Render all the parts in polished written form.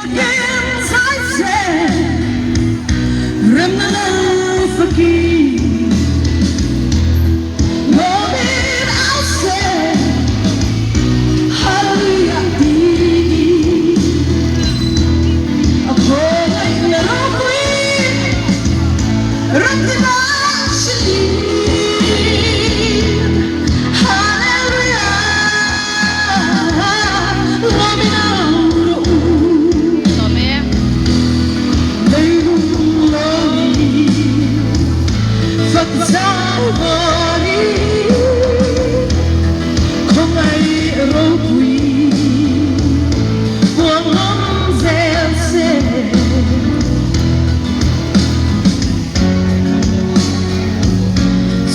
Yes, I said, remember forgive. Morning, I said, hallelujah. A boy little queen, recognize hallelujah. Let me know. They don't love me. Fuck somebody. Không ai đâu quý. Buông ngóng gieo sẽ.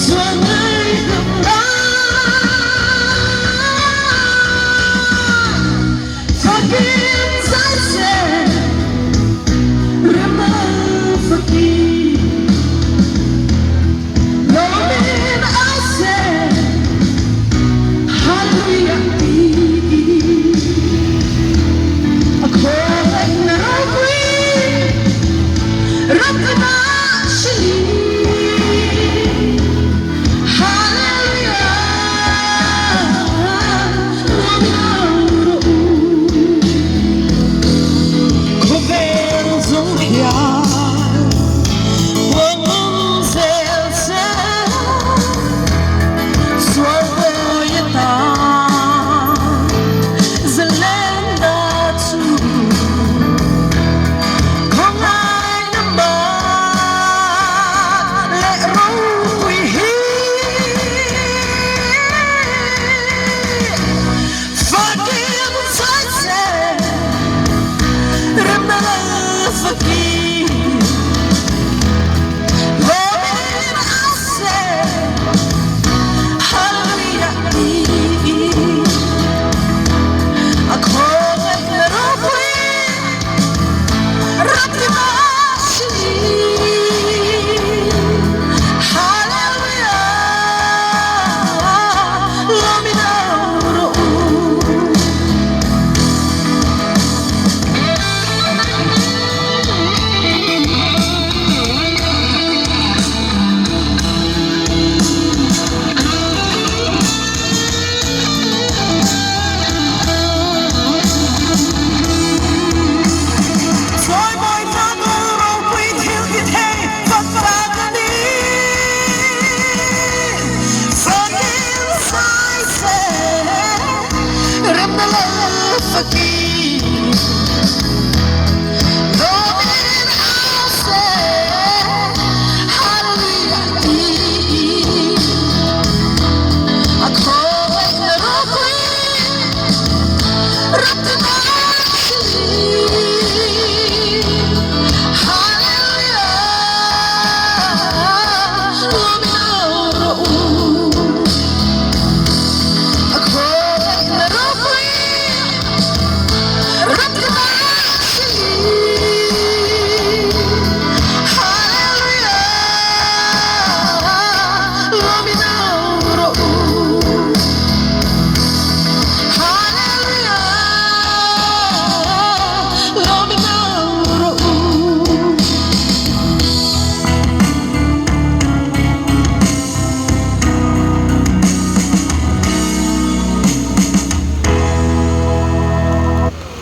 Xuân ơi đừng lo. Forgive, I said. Remember, forgive. Loving, I said. Hallelujah. A call like now we recognize you. Hallelujah. Governo chiaro, uomo senza sua loyalità, zelenda tu, con ai nama le rui. Forgive, I said, remember, forgive.